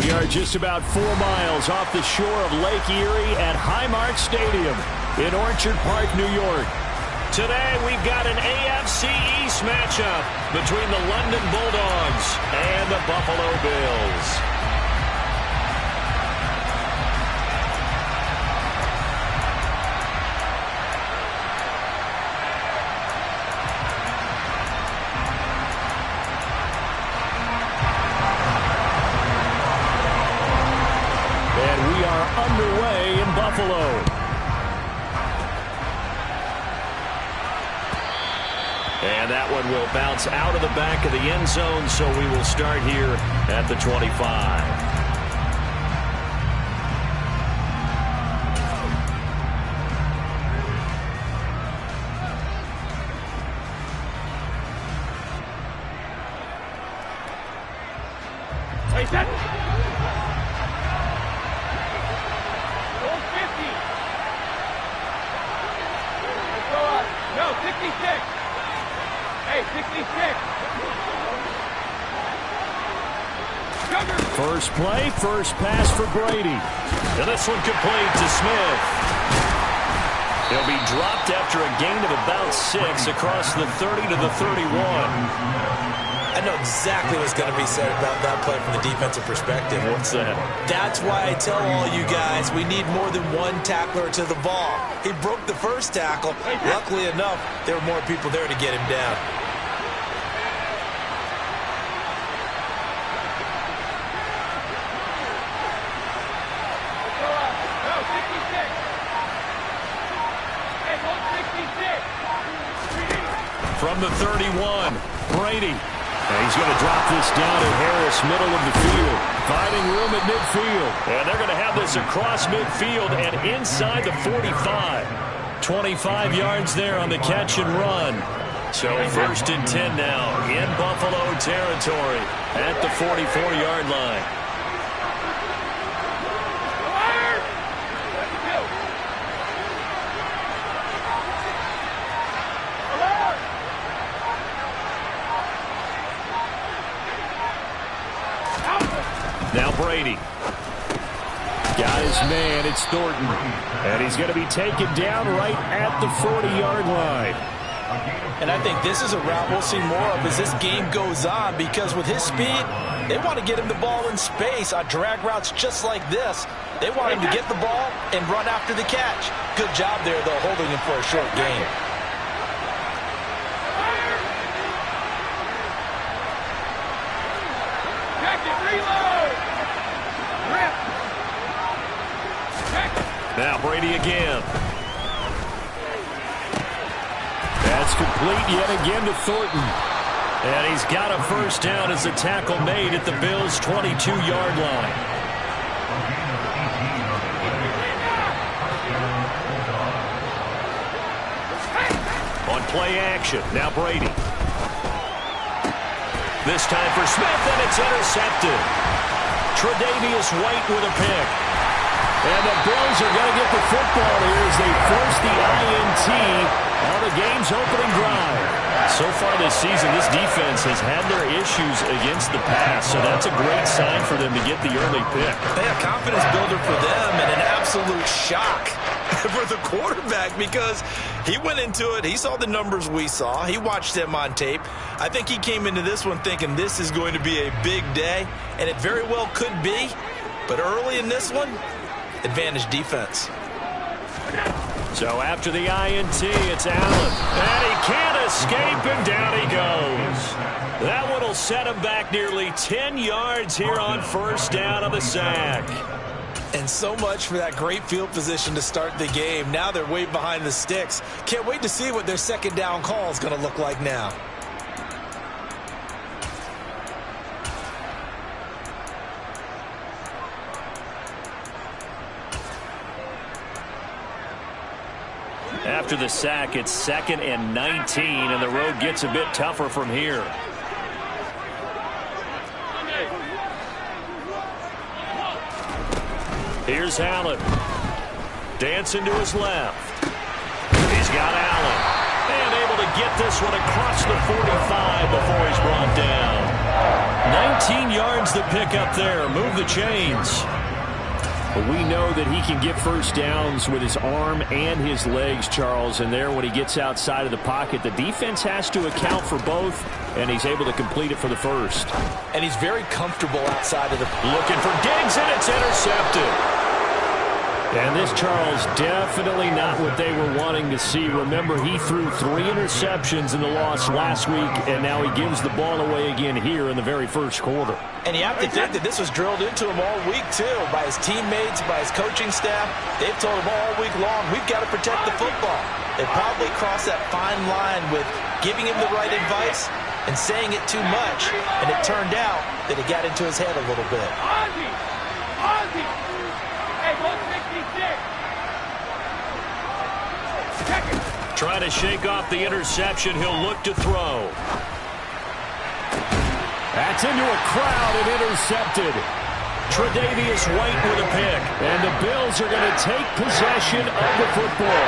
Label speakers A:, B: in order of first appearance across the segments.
A: We are just about 4 miles off the shore of Lake Erie at Highmark Stadium in Orchard Park, New York. Today we've got an AFC East matchup between the London Bulldogs and the Buffalo Bills. Underway in Buffalo. And that one will bounce out of the back of the end zone, so we will start here at the 25. First play, first pass for Brady. And this one complete to Smith. He'll be dropped after a gain of about 6 across the 30 to the 31.
B: I know exactly what's going to be said about that play from the defensive perspective.
A: What's that?
B: That's why I tell all you guys we need more than one tackler to the ball. He broke the first tackle. Luckily enough, there were more people there to get him down.
A: From the 31, Brady. And he's going to drop this down at Harris, middle of the field. Finding room at midfield. And they're going to have this across midfield and inside the 45. 25 yards there on the catch and run. So 1st and 10 now in Buffalo territory at the 44-yard line. Now Brady. Got his man, it's Thornton. And he's going to be taken down right at the 40-yard line.
B: And I think this is a route we'll see more of as this game goes on, because with his speed, they want to get him the ball in space on drag routes just like this. They want him to get the ball and run after the catch. Good job there, though, holding him for a short gain.
A: Now Brady again. That's complete yet again to Thornton. And he's got a first down as a tackle made at the Bills' 22-yard line. On play action, now Brady. This time for Smith, and it's intercepted. Tre'Davious White with a pick. And the Bills are going to get the football here as they force the INT on the game's opening drive. So far this season, this defense has had their issues against the pass, so that's a great sign for them to get the early pick.
B: A confidence builder for them and an absolute shock for the quarterback, because he went into it, he saw the numbers we saw, he watched them on tape. I think he came into this one thinking this is going to be a big day, and it very well could be, but early in this one, advantage defense.
A: So after the INT, it's Allen. And he can't escape, and down he goes. That one will set him back nearly 10 yards here on first down of the sack.
B: And so much for that great field position to start the game. Now they're way behind the sticks. Can't wait to see what their second down call is going to look like now.
A: After the sack, it's 2nd and 19, and the road gets a bit tougher from here. Here's Allen. Dancing to his left. He's got Allen. And able to get this one across the 45 before he's brought down. 19 yards to pick up there. Move the chains. But we know that he can get first downs with his arm and his legs, Charles. And there, when he gets outside of the pocket, the defense has to account for both, and he's able to complete it for the first.
B: And he's very comfortable outside of the...
A: Looking for Diggs, and it's intercepted. And this, Charles, definitely not what they were wanting to see. Remember, he threw 3 interceptions in the loss last week, and now he gives the ball away again here in the very first quarter.
B: And you have to think that this was drilled into him all week, too, by his teammates, by his coaching staff. They've told him all week long, we've got to protect the football. They probably crossed that fine line with giving him the right advice and saying it too much, and it turned out that it got into his head a little bit.
C: Ozzie! Hey, 166!
A: Trying to shake off the interception. He'll look to throw. That's into a crowd and intercepted. Tre'Davious White with a pick. And the Bills are going to take possession of the football.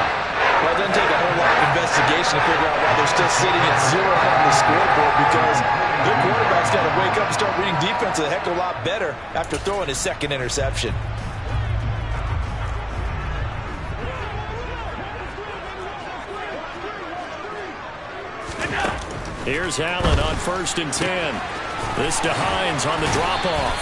B: Well, it doesn't take a whole lot of investigation to figure out why they're still sitting at 0 on the scoreboard, because their quarterback's got to wake up and start reading defense a heck of a lot better after throwing his second interception.
A: Here's Allen on 1st and 10. This to Hines on the drop-off.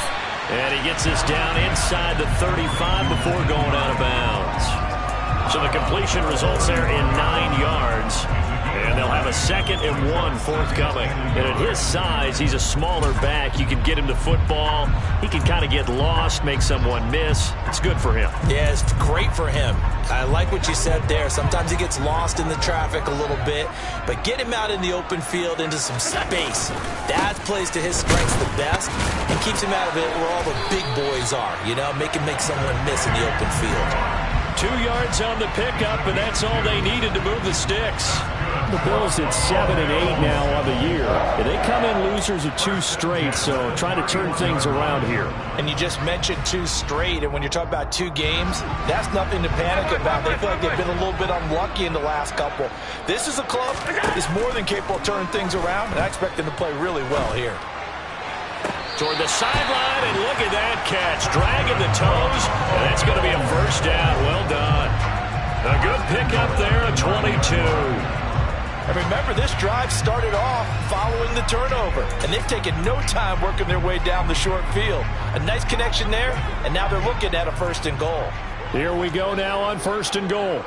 A: And he gets this down inside the 35 before going out of bounds. So the completion results there in 9 yards. And they'll have a 2nd and 1 forthcoming. And at his size, he's a smaller back. You can get him the football. He can kind of get lost, make someone miss. It's good for him.
B: Yeah, it's great for him. I like what you said there. Sometimes he gets lost in the traffic a little bit. But get him out in the open field into some space. That plays to his strengths the best and keeps him out of it where all the big boys are. You know, make someone miss in the open field.
A: 2 yards on the pickup, and that's all they needed to move the sticks. The Bills at 7 and 8 now on the year. They come in losers of 2 straight, so trying to turn things around here.
B: And you just mentioned 2 straight, and when you're talking about 2 games, that's nothing to panic about. They feel like they've been a little bit unlucky in the last couple. This is a club that's more than capable of turning things around, and I expect them to play really well here.
A: Toward the sideline, and look at that catch. Dragging the toes, and that's going to be a first down. Well done. A good pickup there at 22.
B: And remember, this drive started off following the turnover, and they've taken no time working their way down the short field. A nice connection there, and now they're looking at a 1st and goal.
A: Here we go now on 1st and goal.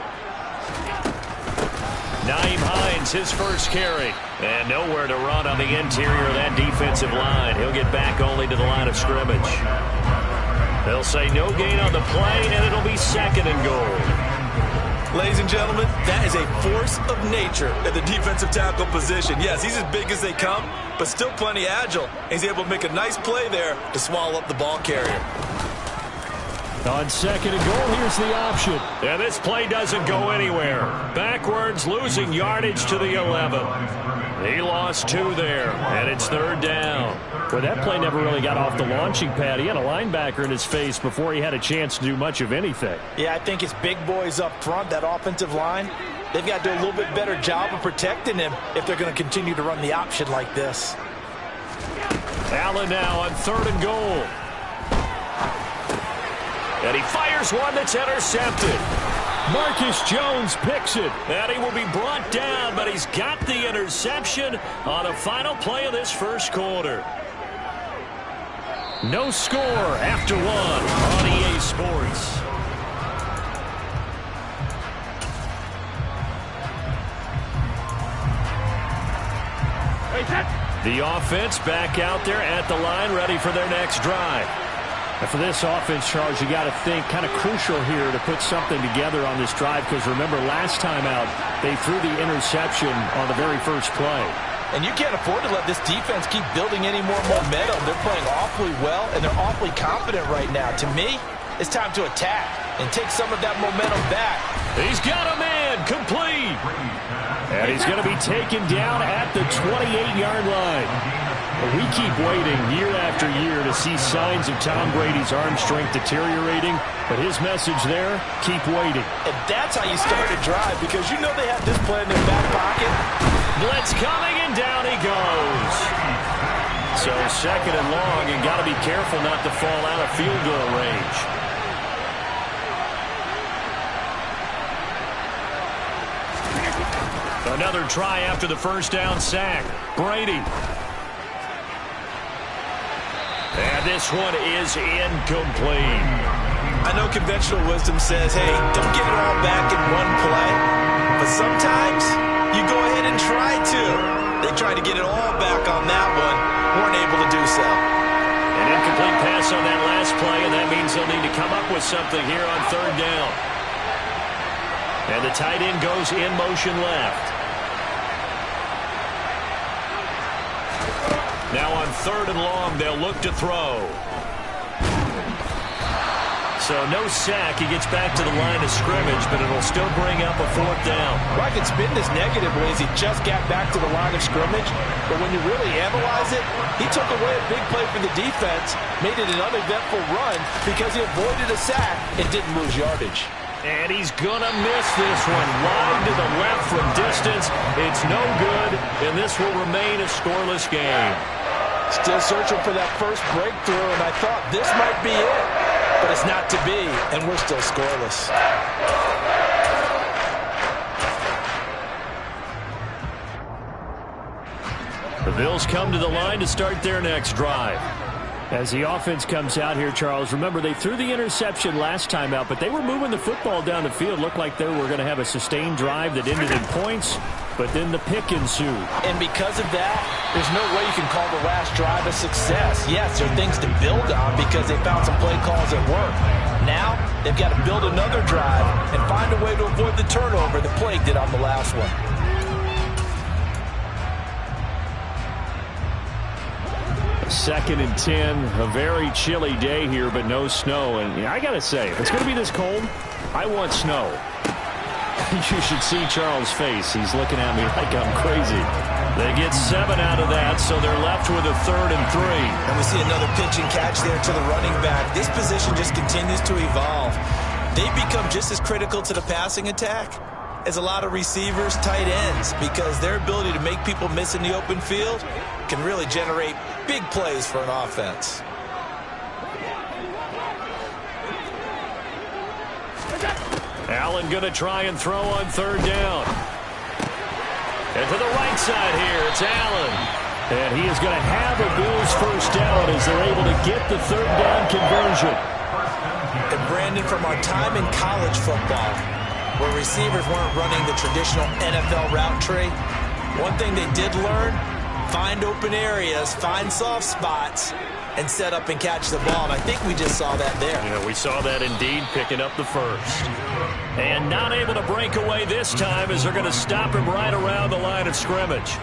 A: Nyheim Hines, his first carry. And nowhere to run on the interior of that defensive line. He'll get back only to the line of scrimmage. They'll say no gain on the play, and it'll be 2nd and goal.
B: Ladies and gentlemen, that is a force of nature at the defensive tackle position. Yes, he's as big as they come, but still plenty agile. He's able to make a nice play there to swallow up the ball carrier.
A: On 2nd and goal, here's the option. And this play doesn't go anywhere. Backwards, losing yardage to the 11. He lost 2 there, and it's 3rd down. Well, that play never really got off the launching pad. He had a linebacker in his face before he had a chance to do much of anything.
B: Yeah, I think it's big boys up front, that offensive line. They've got to do a little bit better job of protecting him if they're going to continue to run the option like this.
A: Allen now on 3rd and goal. And he fires one that's intercepted. Marcus Jones picks it. And he will be brought down, but he's got the interception on the final play of this first quarter. No score after 1 on EA Sports. The offense back out there at the line, ready for their next drive. And for this offense, Charles, you got to think kind of crucial here to put something together on this drive, because remember, last time out, they threw the interception on the very first play.
B: And you can't afford to let this defense keep building any more momentum. They're playing awfully well, and they're awfully confident right now. To me, it's time to attack and take some of that momentum back.
A: He's got a man, complete. And he's going to be taken down at the 28-yard line. We keep waiting year after year to see signs of Tom Brady's arm strength deteriorating, but his message there, keep waiting.
B: And that's how you start a drive, because you know they have this play in their back pocket.
A: Blitz coming, and down he goes. So second and long, and got to be careful not to fall out of field goal range. Another try after the first down sack. Brady. And this one is incomplete.
B: I know conventional wisdom says, hey, don't get it all back in one play. But sometimes you go ahead and try to. They tried to get it all back on that one. Weren't able to do so.
A: An incomplete pass on that last play, and that means they'll need to come up with something here on third down. And the tight end goes in motion left. Now on third and long, they'll look to throw. So no sack. He gets back to the line of scrimmage, but it'll still bring up a fourth down.
D: Well, I could spin this negatively as he just got back to the line of scrimmage. But when you really analyze it, he took away a big play for the defense, made it an uneventful run because he avoided a sack and didn't lose yardage.
A: And he's going to miss this one. Wide to the left from distance. It's no good, and this will remain a scoreless game.
D: Still searching for that first breakthrough, and I thought this might be it. But it's not to be, and we're still scoreless.
A: The Bills come to the line to start their next drive. As the offense comes out here, Charles, remember they threw the interception last time out, but they were moving the football down the field. Looked like they were going to have a sustained drive that ended in points, but then the pick ensued.
D: And because of that, there's no way you can call the last drive a success. Yes, there are things to build on because they found some play calls that work. Now, they've got to build another drive and find a way to avoid the turnover that plagued it on the last one.
A: Second and 10, a very chilly day here, but no snow. And I got to say, if it's going to be this cold, I want snow. You should see Charles' face. He's looking at me like I'm crazy. They get 7 out of that, so they're left with a 3rd and 3.
B: And we see another pitch and catch there to the running back. This position just continues to evolve. They become just as critical to the passing attack as a lot of receivers, tight ends, because their ability to make people miss in the open field can really generate big plays for an offense.
A: Allen going to try and throw on 3rd down. And to the right side here, it's Allen. And he is going to have a Bills first down as they're able to get the 3rd down conversion.
B: And Brandon, from our time in college football, where receivers weren't running the traditional NFL route tree, one thing they did learn, find open areas, find soft spots, and set up and catch the ball. And I think we just saw that there.
A: Yeah, we saw that indeed, picking up the first. And not able to break away this time as they're going to stop him right around the line of scrimmage.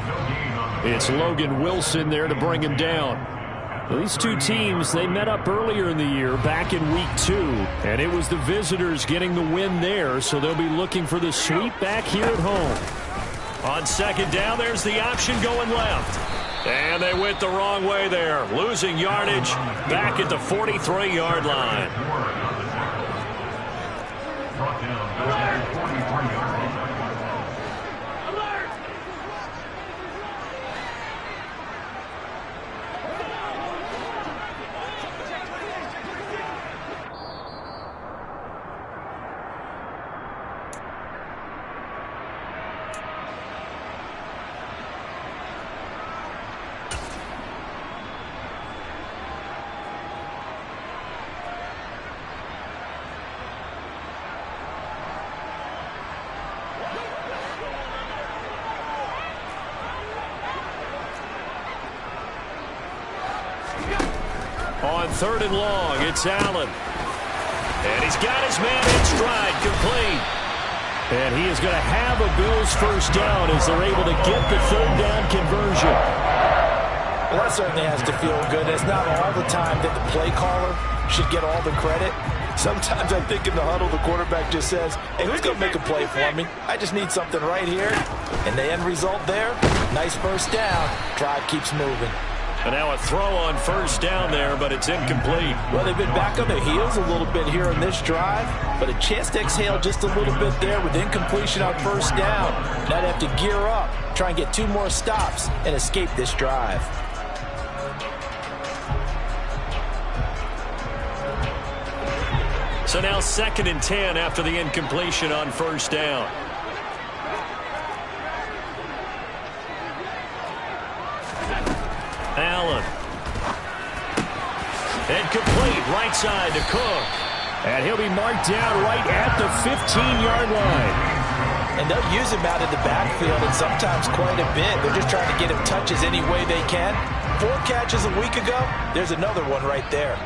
A: It's Logan Wilson there to bring him down. These two teams, they met up earlier in the year, back in week 2, and it was the visitors getting the win there, so they'll be looking for the sweep back here at home. On 2nd down, there's the option going left. And they went the wrong way there, losing yardage back at the 43-yard line. On 3rd and long, it's Allen. And he's got his man in stride, complete. And he is going to have a Bills first down as they're able to get the 3rd down conversion.
D: Well, that certainly has to feel good. It's not all the time that the play caller should get all the credit. Sometimes I think in the huddle, the quarterback just says, hey, who's going to make a play for me? I just need something right here. And the end result there, nice first down. Drive keeps moving.
A: And now a throw on 1st down there, but it's incomplete.
D: Well, they've been back on their heels a little bit here on this drive, but a chance to exhale just a little bit there with incompletion on 1st down. Now they have to gear up, try and get 2 more stops, and escape this drive.
A: So now 2nd and 10 after the incompletion on first down. Allen. Incomplete, right side to Cook. And he'll be marked down right at the 15-yard line.
D: And they'll use him out in the backfield, and sometimes quite a bit. They're just trying to get him touches any way they can. 4 catches a week ago, there's another one right there.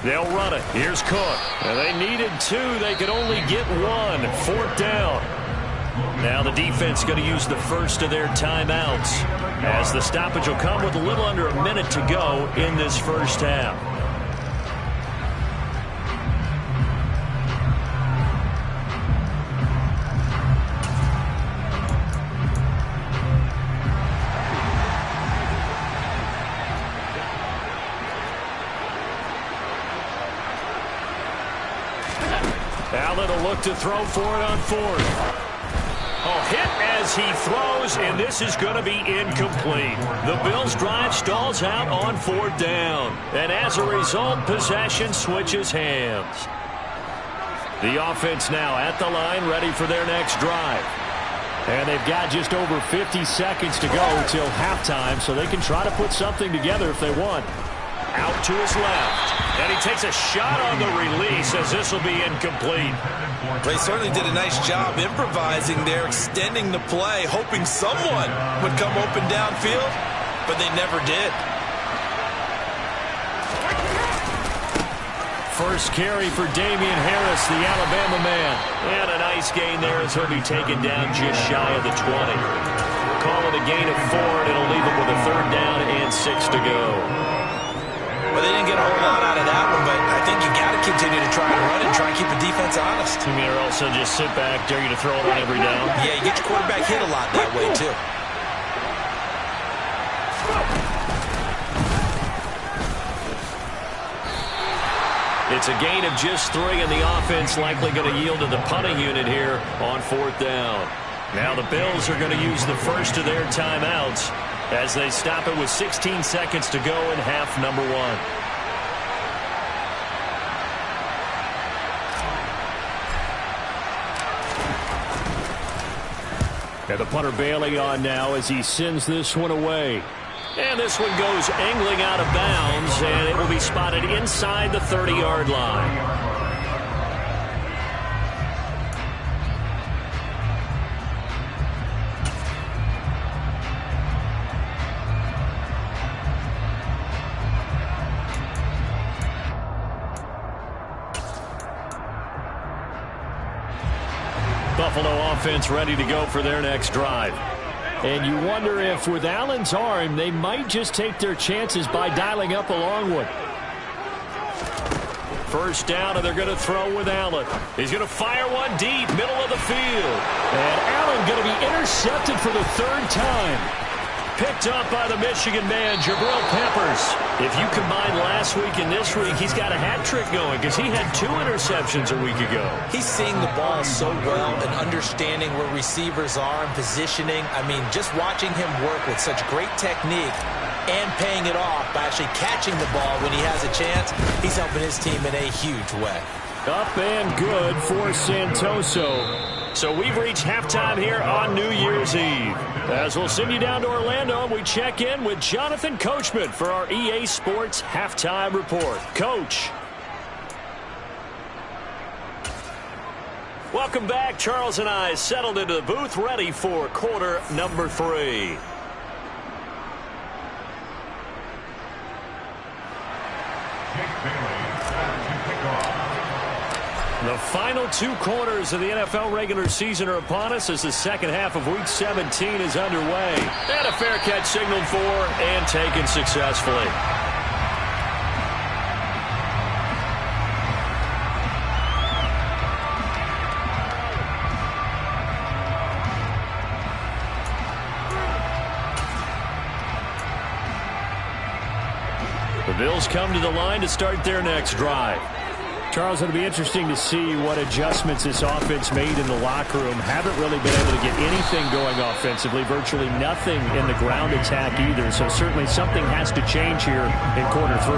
A: They'll run it. Here's Cook. And they needed 2. They could only get 1. 4th down. Now the defense going to use the first of their timeouts, as the stoppage will come with a little under a minute to go in this first half. Allen will look to throw for it on 4th. Oh, hit as he throws, and this is going to be incomplete. The Bills' drive stalls out on 4th down. And as a result, possession switches hands. The offense now at the line, ready for their next drive. And they've got just over 50 seconds to go till halftime, so they can try to put something together if they want. Out to his left. And he takes a shot on the release, as this will be incomplete.
B: They certainly did a nice job improvising there, extending the play, hoping someone would come open downfield, but they never did.
A: First carry for Damian Harris, the Alabama man. And a nice gain there as he'll be taken down just shy of the 20. Call it a gain of 4, and it'll leave him with a 3rd down and 6 to go.
B: Well, they didn't get a whole lot out of that one, but I think you got to continue to try and run and try and keep the defense honest.
A: You mean, or also just sit back, dare you to throw it on every down?
B: Yeah, you get your quarterback hit a lot that way, too.
A: It's a gain of just 3, and the offense likely going to yield to the punting unit here on 4th down. Now the Bills are going to use the first of their timeouts as they stop it with 16 seconds to go in half number 1. And the punter Bailey on now as he sends this one away. And this one goes angling out of bounds, and it will be spotted inside the 30-yard line. Buffalo offense ready to go for their next drive. And you wonder if with Allen's arm, they might just take their chances by dialing up a long one. First down, and they're going to throw with Allen. He's going to fire one deep, middle of the field. And Allen going to be intercepted for the 3rd time. Picked up by the Michigan man, Jabril Peppers. If you combine last week and this week, he's got a hat trick going because he had 2 interceptions a week ago.
D: He's seeing the ball so well and understanding where receivers are and positioning. I mean, just watching him work with such great technique and paying it off by actually catching the ball when he has a chance, he's helping his team in a huge way.
A: Up and good for Santoso. So we've reached halftime here on New Year's Eve. As we'll send you down to Orlando, we check in with Jonathan Coachman for our EA Sports Halftime Report. Coach. Welcome back. Charles and I settled into the booth, ready for quarter number 3. The final 2 quarters of the NFL regular season are upon us as the second half of Week 17 is underway. And a fair catch signaled for and taken successfully. The Bills come to the line to start their next drive. Charles, it'll be interesting to see what adjustments this offense made in the locker room. Haven't really been able to get anything going offensively, virtually nothing in the ground attack either. So certainly something has to change here in quarter 3.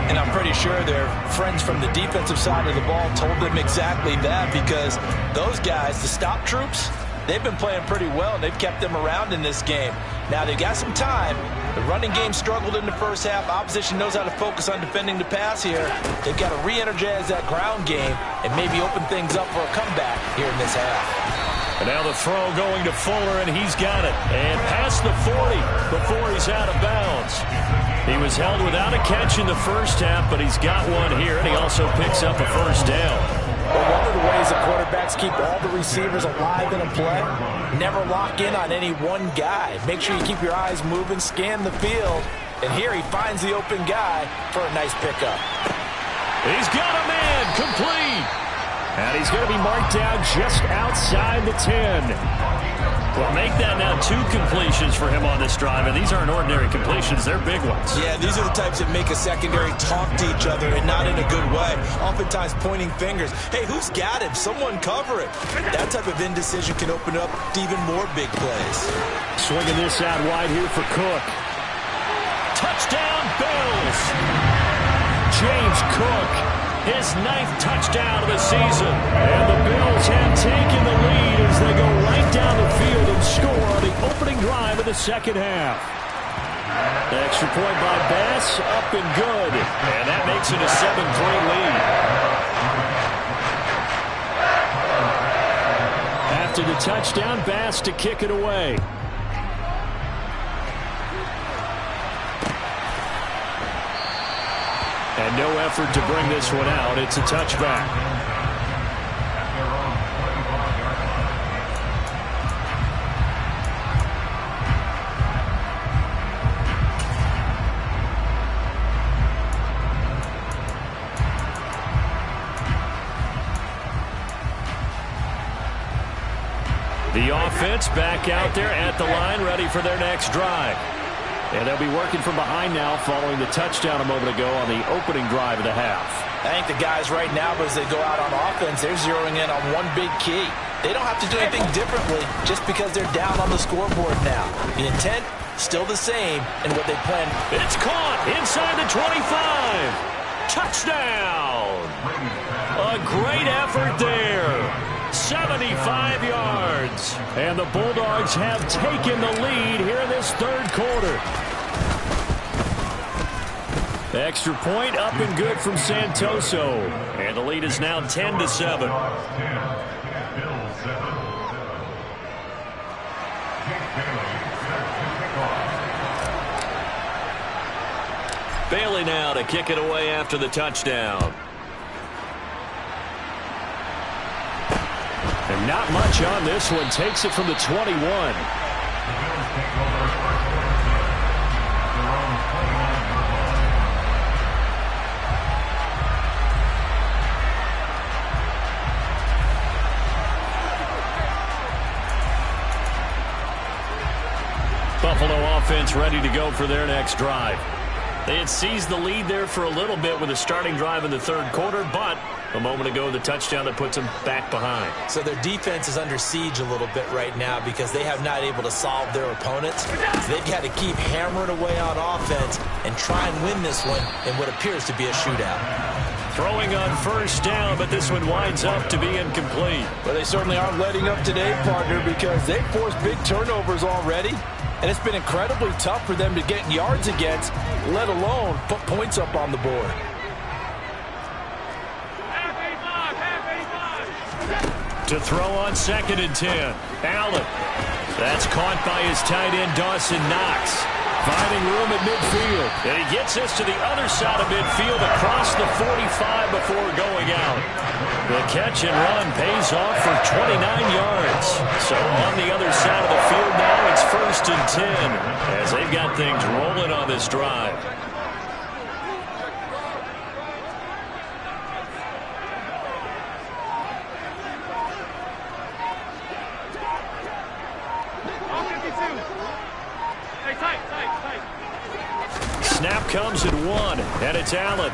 D: And I'm pretty sure their friends from the defensive side of the ball told them exactly that, because those guys, the stop troops, they've been playing pretty well. They've kept them around in this game. Now, they've got some time. The running game struggled in the first half. Opposition knows how to focus on defending the pass here. They've got to re-energize that ground game and maybe open things up for a comeback here in this half.
A: And now the throw going to Fuller, and he's got it. And past the 40 before he's out of bounds. He was held without a catch in the first half, but he's got one here, and he also picks up a first down.
D: Well, one of the ways the quarterbacks keep all the receivers alive in a play, never lock in on any one guy. Make sure you keep your eyes moving, scan the field, and here he finds the open guy for a nice pickup.
A: He's got a man, complete. And he's going to be marked down just outside the 10. Well, make that now 2 completions for him on this drive, and these aren't ordinary completions. They're big ones.
B: Yeah, these are the types that make a secondary talk to each other, and not in a good way. Oftentimes pointing fingers. Hey, who's got him? Someone cover it. That type of indecision can open up to even more big plays.
A: Swinging this out wide here for Cook. Touchdown, Bills. James Cook, his 9th touchdown of the season. And the Bills have taken the lead as they go right down the field and score on the opening drive of the second half. The extra point by Bass, up and good. And that makes it a 7-3 lead. After the touchdown, Bass to kick it away. And no effort to bring this one out. It's a touchback. The offense back out there at the line, ready for their next drive. And they'll be working from behind now following the touchdown a moment ago on the opening drive of the half.
D: I think the guys right now, as they go out on offense, they're zeroing in on one big key. They don't have to do anything differently just because they're down on the scoreboard now. The intent, still the same, and what they plan.
A: It's caught inside the 25. Touchdown. A great effort there. 75 yards. And the Bulldogs have taken the lead here in this third quarter. Extra point up and good from Santoso. And the lead is now 10-7. Bailey now to kick it away after the touchdown. And not much on this one. Takes it from the 21. Buffalo offense ready to go for their next drive. They had seized the lead there for a little bit with a starting drive in the third quarter, but a moment ago, the touchdown that puts them back behind.
B: So their defense is under siege a little bit right now because they have not able to solve their opponents. They've got to keep hammering away on offense and try and win this one in what appears to be a shootout.
A: Throwing on first down, but this one winds up to be incomplete.
D: Well, they certainly aren't letting up today, partner, because they've forced big turnovers already. And it's been incredibly tough for them to get yards against, let alone put points up on the board.
A: To throw on 2nd and 10. Allen. That's caught by his tight end, Dawson Knox. Finding room at midfield. And he gets us to the other side of midfield across the 45 before going out. The catch and run pays off for 29 yards. So on the other side of the field now, it's 1st and 10 as they've got things rolling on this drive. Snap comes at 1, and it's Allen.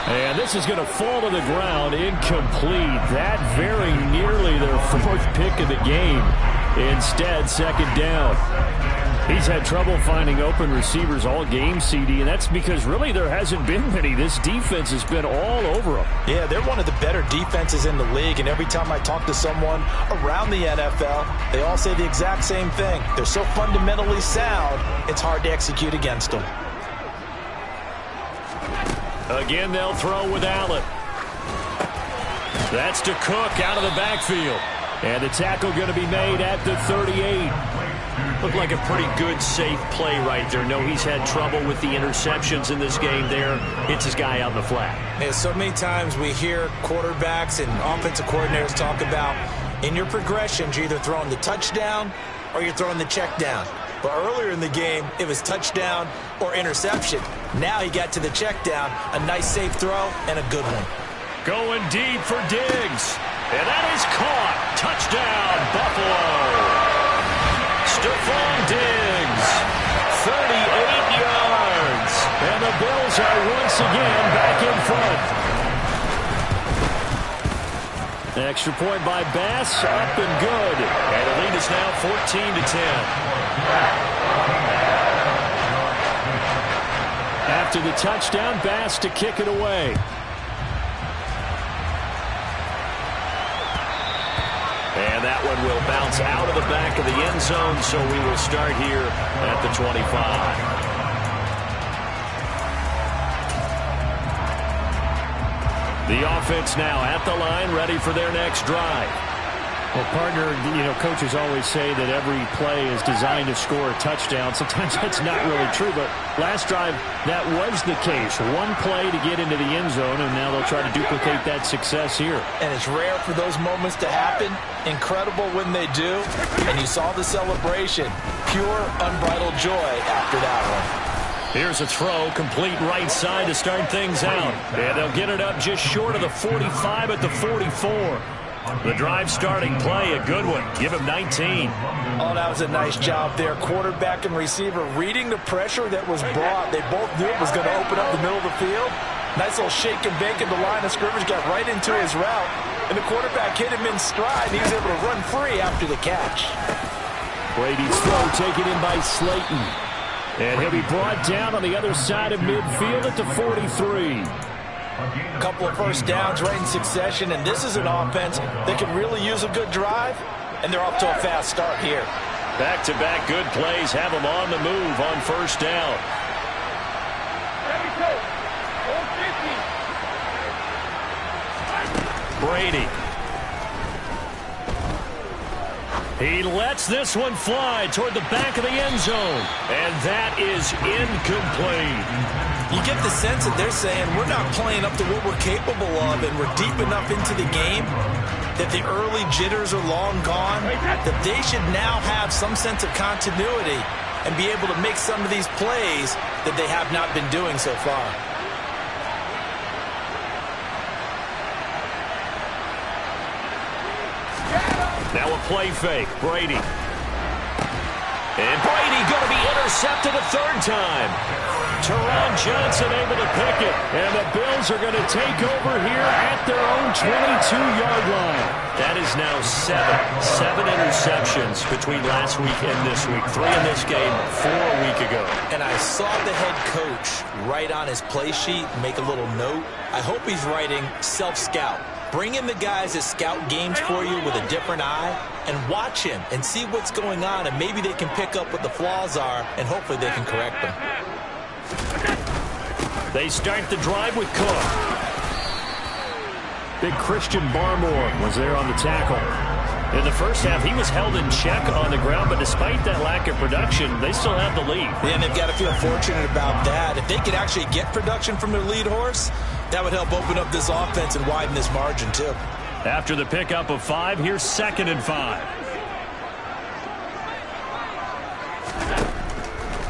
A: And this is going to fall to the ground incomplete. That very nearly their fourth pick of the game. Instead, second down. He's had trouble finding open receivers all game, CD, and that's because really there hasn't been many. This defense has been all over them.
D: Yeah, they're one of the better defenses in the league, and every time I talk to someone around the NFL, they all say the exact same thing. They're so fundamentally sound, it's hard to execute against them.
A: Again, they'll throw with Allen. That's to Cook out of the backfield. And the tackle going to be made at the 38.
E: Looked like a pretty good, safe play right there. No, he's had trouble with the interceptions in this game there. It's his guy out in the flat.
D: Yeah, so many times we hear quarterbacks and offensive coordinators talk about in your progressions, you're either throwing the touchdown or you're throwing the check down. But earlier in the game, it was touchdown or interception. Now he got to the check down, a nice safe throw, and a good one.
A: Going deep for Diggs. And that is caught. Touchdown, Buffalo. Stephon Diggs, 38 yards. And the Bills are once again back in front. Extra point by Bass, up and good.
E: And the lead is now 14-10.
A: After the touchdown, Bass to kick it away.
E: And that one will bounce out of the back of the end zone, so we will start here at the 25.
A: The offense now at the line, ready for their next drive. Well, partner, coaches always say that every play is designed to score a touchdown. Sometimes that's not really true, but last drive, that was the case. One play to get into the end zone, and now they'll try to duplicate that success here.
D: And it's rare for those moments to happen. Incredible when they do. And you saw the celebration. Pure, unbridled joy after that one.
A: Here's a throw, complete right side to start things out. And they'll get it up just short of the 45 at the 44. The drive starting play, a good one. Give him 19.
D: Oh, that was a nice job there. Quarterback and receiver reading the pressure that was brought. They both knew it was going to open up the middle of the field. Nice little shake and bake in the line of scrimmage, got right into his route. And the quarterback hit him in stride. He was able to run free after the catch.
A: Brady's throw taken in by Slayton. And he'll be brought down on the other side of midfield at the 43.
D: A couple of first downs right in succession, and this is an offense that can really use a good drive, and they're off to a fast start here.
A: Back-to-back good plays have them on the move on first down. Brady. He lets this one fly toward the back of the end zone, and that is incomplete.
D: You get the sense that they're saying we're not playing up to what we're capable of, and we're deep enough into the game that the early jitters are long gone, that they should now have some sense of continuity and be able to make some of these plays that they have not been doing so far.
A: Now a play fake. Brady. And Brady going to be intercepted a third time. Teron Johnson able to pick it. And the Bills are going to take over here at their own 22-yard line.
E: That is now seven interceptions between last week and this week. 3 in this game, 4 a week ago.
D: And I saw the head coach write on his play sheet, make a little note. I hope he's writing self-scout. Bring in the guys that scout games for you with a different eye and watch him and see what's going on, and maybe they can pick up what the flaws are, and hopefully they can correct them.
A: They start the drive with Cook. Big Christian Barmore was there on the tackle. In the first half, he was held in check on the ground, but despite that lack of production, they still have the lead.
D: And they've got to feel fortunate about that. If they could actually get production from their lead horse, that would help open up this offense and widen this margin, too.
A: After the pickup of 5, here's 2nd and 5.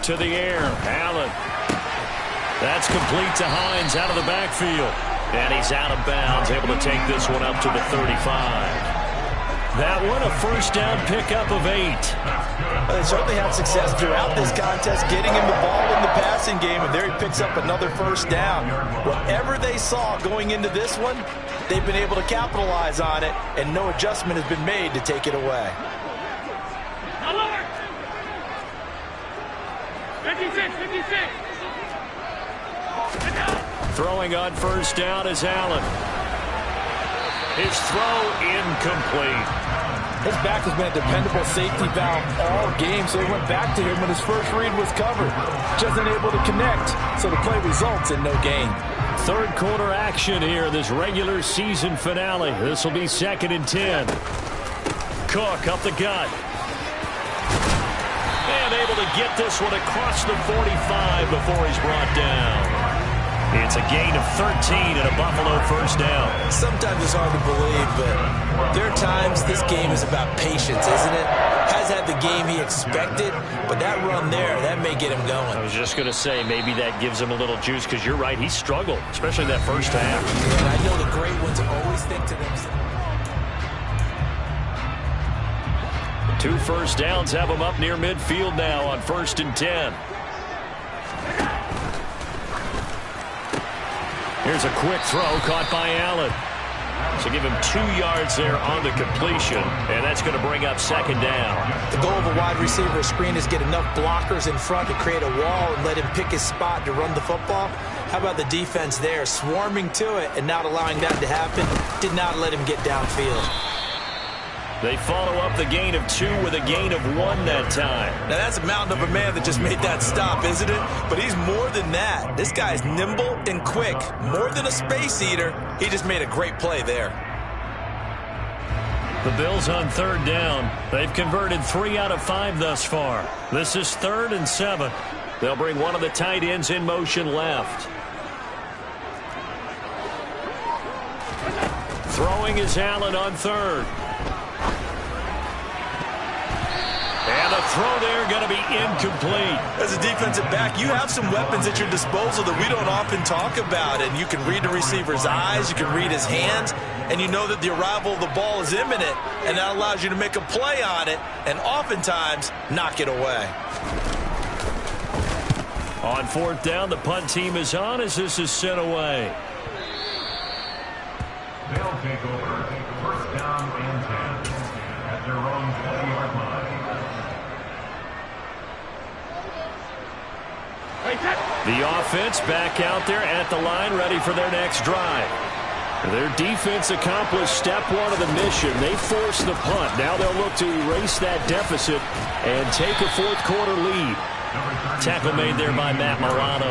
A: To the air, Allen. That's complete to Hines out of the backfield. And he's out of bounds, able to take this one up to the 35.
E: That one, a first down pickup of 8.
D: They certainly had success throughout this contest getting him the ball in the passing game, and there he picks up another first down. Whatever they saw going into this one, they've been able to capitalize on it, and no adjustment has been made to take it away.
C: 56, 56.
E: Throwing on first down is Allen. His throw incomplete.
D: His back has been a dependable safety valve all game, so he went back to him when his first read was covered. Just unable to connect, so the play results in no gain.
E: Third quarter action here, this regular season finale. This will be 2nd and 10. Cook up the gut. And able to get this one across the 45 before he's brought down. It's a gain of 13 and a Buffalo first down.
B: Sometimes it's hard to believe, but there are times this game is about patience, isn't it? Has had the game he expected, but that run there, that may get him going.
E: I was just going to say, maybe that gives him a little juice, because you're right, he struggled, especially that first half.
B: And I know the great ones always think to themselves.
E: 2 first downs have him up near midfield now on 1st and 10. Here's a quick throw caught by Allen. So give him 2 yards there on the completion, and that's going to bring up 2nd down.
B: The goal of a wide receiver screen is get enough blockers in front to create a wall and let him pick his spot to run the football. How about the defense there, swarming to it and not allowing that to happen? Did not let him get downfield.
E: They follow up the gain of 2 with a gain of 1 that time.
B: Now that's a mountain of a man that just made that stop, isn't it? But he's more than that. This guy's nimble and quick. More than a space eater. He just made a great play there.
E: The Bills on 3rd down. They've converted 3 out of 5 thus far. This is 3rd and 7. They'll bring one of the tight ends in motion left. Throwing is Allen on 3rd. And the throw there going to be incomplete.
B: As a defensive back, you have some weapons at your disposal that we don't often talk about. And you can read the receiver's eyes, you can read his hands, and you know that the arrival of the ball is imminent, and that allows you to make a play on it and oftentimes knock it away.
E: On 4th down, the punt team is on as this is sent away.
F: They'll take over 1st down and 10 at their own 20-yard line.
E: The offense back out there at the line, ready for their next drive. Their defense accomplished step 1 of the mission. They forced the punt. Now they'll look to erase that deficit and take a 4th quarter lead. Tackle made there by Matt Milano.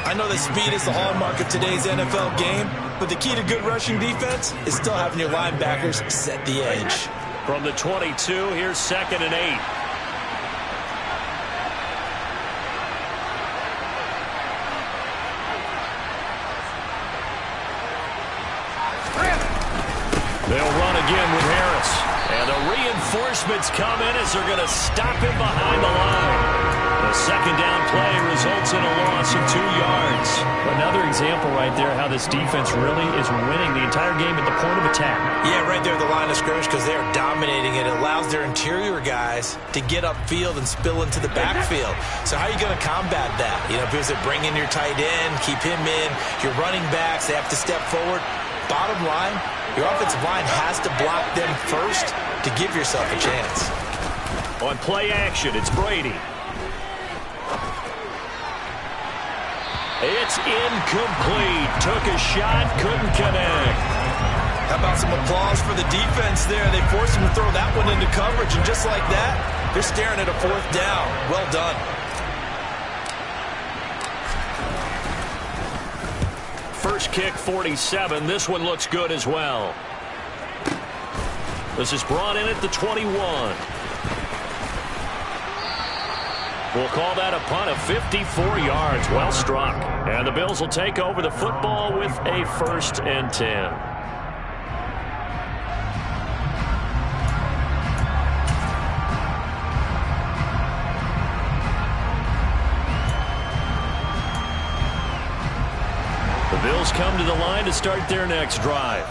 B: I know that speed is the hallmark of today's NFL game, but the key to good rushing defense is still having your linebackers set the edge.
E: From the 22, here's 2nd and 8. They'll run again with Harris. And the reinforcements come in as they're going to stop him behind the line. The 2nd down play results in a loss of 2 yards. Another example right there how this defense really is winning the entire game at the point of attack.
B: Yeah, right there at the line of scrimmage because they're dominating it. It allows their interior guys to get upfield and spill into the backfield. So how are you going to combat that? You know, because they bring in your tight end, keep him in. Your running backs, they have to step forward. Bottom line, your offensive line has to block them first to give yourself a chance.
E: On play action, it's Brady. It's incomplete. Took a shot, couldn't connect.
B: How about some applause for the defense there? They forced him to throw that one into coverage, and just like that, they're staring at a 4th down. Well done.
E: First kick, 47. This one looks good as well. This is brought in at the 21. We'll call that a punt of 54 yards. Well struck. And the Bills will take over the football with a 1st and 10. The Bills come to the line to start their next drive.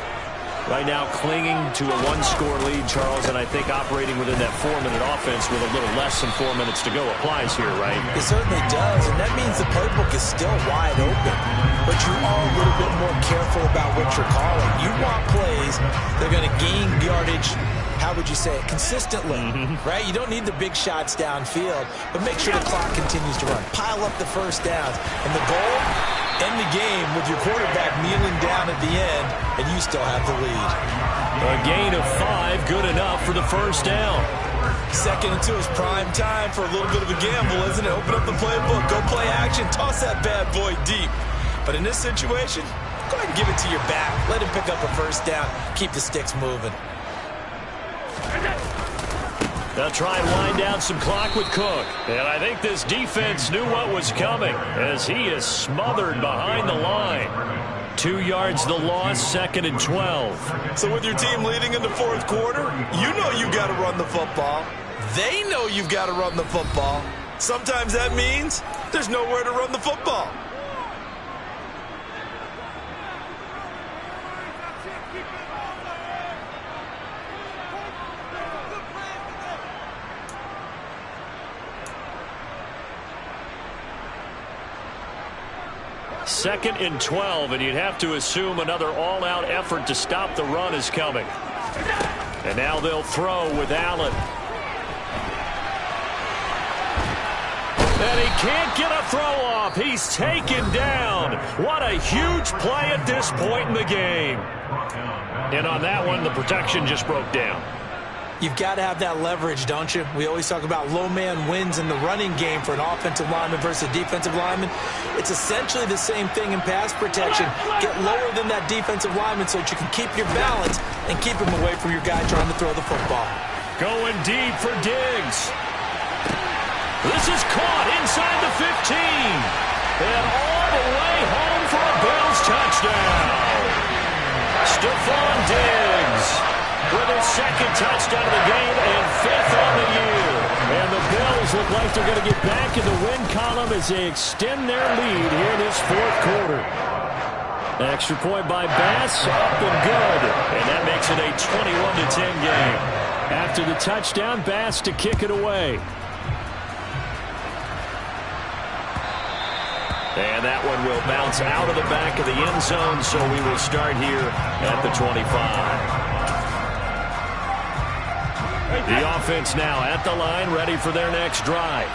E: Right now clinging to a one-score lead, Charles, and I think operating within that 4-minute offense with a little less than 4 minutes to go applies here, right?
D: It certainly does, and that means the playbook is still wide open. But you are a little bit more careful about what you're calling. You want plays that are going to gain yardage, how would you say it, consistently, right? You don't need the big shots downfield, but make sure the clock continues to run. Pile up the first downs. And the goal, end the game with your quarterback kneeling down at the end, and you still have the lead.
E: A gain of 5, good enough for the first down.
B: 2nd and 2 is prime time for a little bit of a gamble, isn't it? Open up the playbook, go play action, toss that bad boy deep. But in this situation, go ahead and give it to your back. Let him pick up a first down, keep the sticks moving.
E: They'll try and wind down some clock with Cook. And I think this defense knew what was coming as he is smothered behind the line. 2 yards the loss, 2nd and 12.
B: So with your team leading in the 4th quarter, you know you've got to run the football. They know you've got to run the football. Sometimes that means there's nowhere to run the football.
E: Second and 12, and you'd have to assume another all-out effort to stop the run is coming. And now they'll throw with Allen. And he can't get a throw off. He's taken down. What a huge play at this point in the game. And on that one, the protection just broke down.
D: You've got to have that leverage, don't you? We always talk about low man wins in the running game for an offensive lineman versus a defensive lineman. It's essentially the same thing in pass protection. Get lower than that defensive lineman so that you can keep your balance and keep him away from your guy trying to throw the football.
E: Going deep for Diggs. This is caught inside the 15. And all the way home for a Bills touchdown. Stephon Diggs with his 2nd touchdown of the game and 5th on the year. And the Bills look like they're going to get back in the win column as they extend their lead here in this 4th quarter. Extra point by Bass, up and good. And that makes it a 21-10 game. After the touchdown, Bass to kick it away. And that one will bounce out of the back of the end zone, so we will start here at the 25. The offense now at the line, ready for their next drive.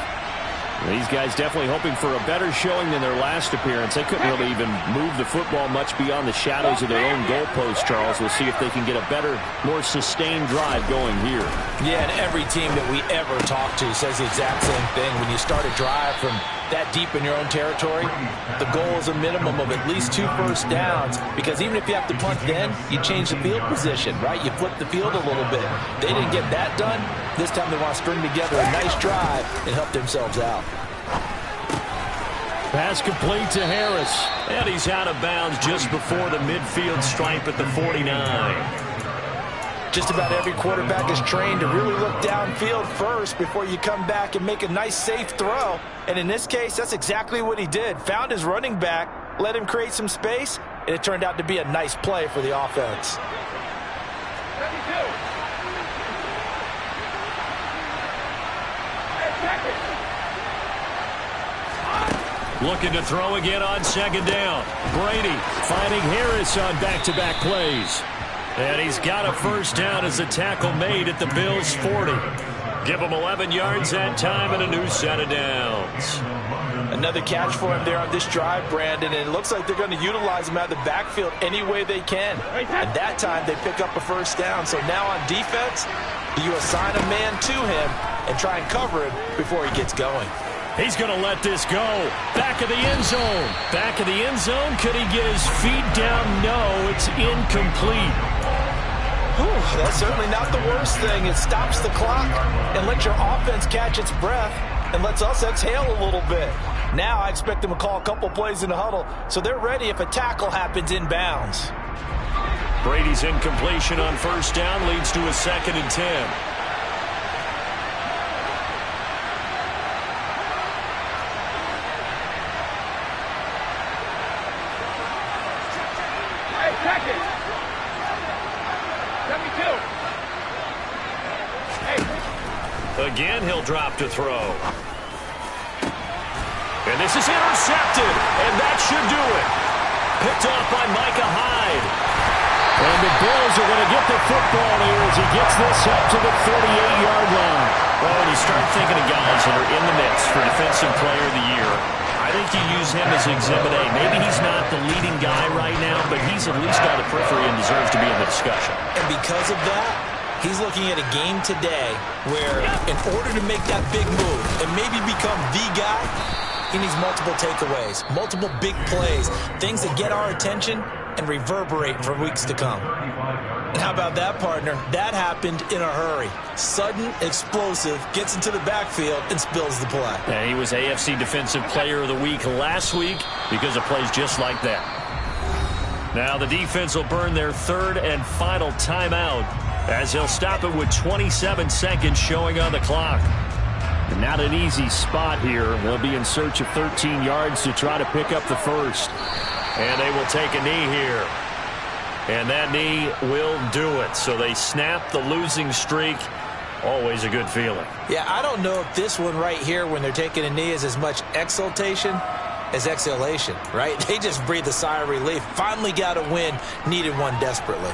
E: These guys definitely hoping for a better showing than their last appearance. They couldn't really even move the football much beyond the shadows of their own goalpost, Charles. We'll see if they can get a better, more sustained drive going here.
D: Yeah, and every team that we ever talk to says the exact same thing. When you start a drive from that deep in your own territory, the goal is a minimum of at least 2 first downs, because even if you have to punt then, you change the field position, right? You flip the field a little bit. They didn't get that done. This time they want to string together a nice drive and help themselves out.
E: Pass complete to Harris. And he's out of bounds just before the midfield stripe at the 49.
D: Just about every quarterback is trained to really look downfield first before you come back and make a nice, safe throw. And in this case, that's exactly what he did. Found his running back, let him create some space, and it turned out to be a nice play for the offense.
E: Looking to throw again on 2nd down. Brady finding Harris on back-to-back plays. And he's got a first down as a tackle made at the Bills' 40. Give him 11 yards that time and a new set of downs.
D: Another catch for him there on this drive, Brandon, and it looks like they're going to utilize him out of the backfield any way they can. And that time they pick up a first down. So now on defense, you assign a man to him and try and cover him before he gets going.
E: He's going to let this go. Back of the end zone. Back of the end zone. Could he get his feet down? No, it's incomplete.
D: Whew, that's certainly not the worst thing. It stops the clock and lets your offense catch its breath and lets us exhale a little bit. Now I expect them to call a couple plays in the huddle, so they're ready if a tackle happens inbounds.
E: Brady's incompletion on first down leads to a 2nd and 10.
A: Again, he'll drop to throw. And this is intercepted, and that should do it. Picked off by Micah Hyde. And the Bills are going to get the football here as he gets this up to the 48-yard line.
E: Well, when you start thinking of guys that are in the mix for Defensive Player of the Year, I think you use him as Exhibit A. Maybe he's not the leading guy right now, but he's at least got the periphery and deserves to be in the discussion.
B: And because of that, he's looking at a game today where in order to make that big move and maybe become the guy, he needs multiple takeaways, multiple big plays, things that get our attention and reverberate for weeks to come. And how about that, partner? That happened in a hurry. Sudden, explosive, gets into the backfield and spills the play.
E: And he was AFC Defensive Player of the Week last week because of plays just like that.
A: Now the defense will burn their third and final timeout as they'll stop it with 27 seconds showing on the clock.
E: Not an easy spot here. They'll be in search of 13 yards to try to pick up the first.
A: And they will take a knee here. And that knee will do it. So they snap the losing streak. Always a good feeling.
B: Yeah, I don't know if this one right here when they're taking a knee is as much exultation as exhalation, right? They just breathe a sigh of relief. Finally got a win. Needed one desperately.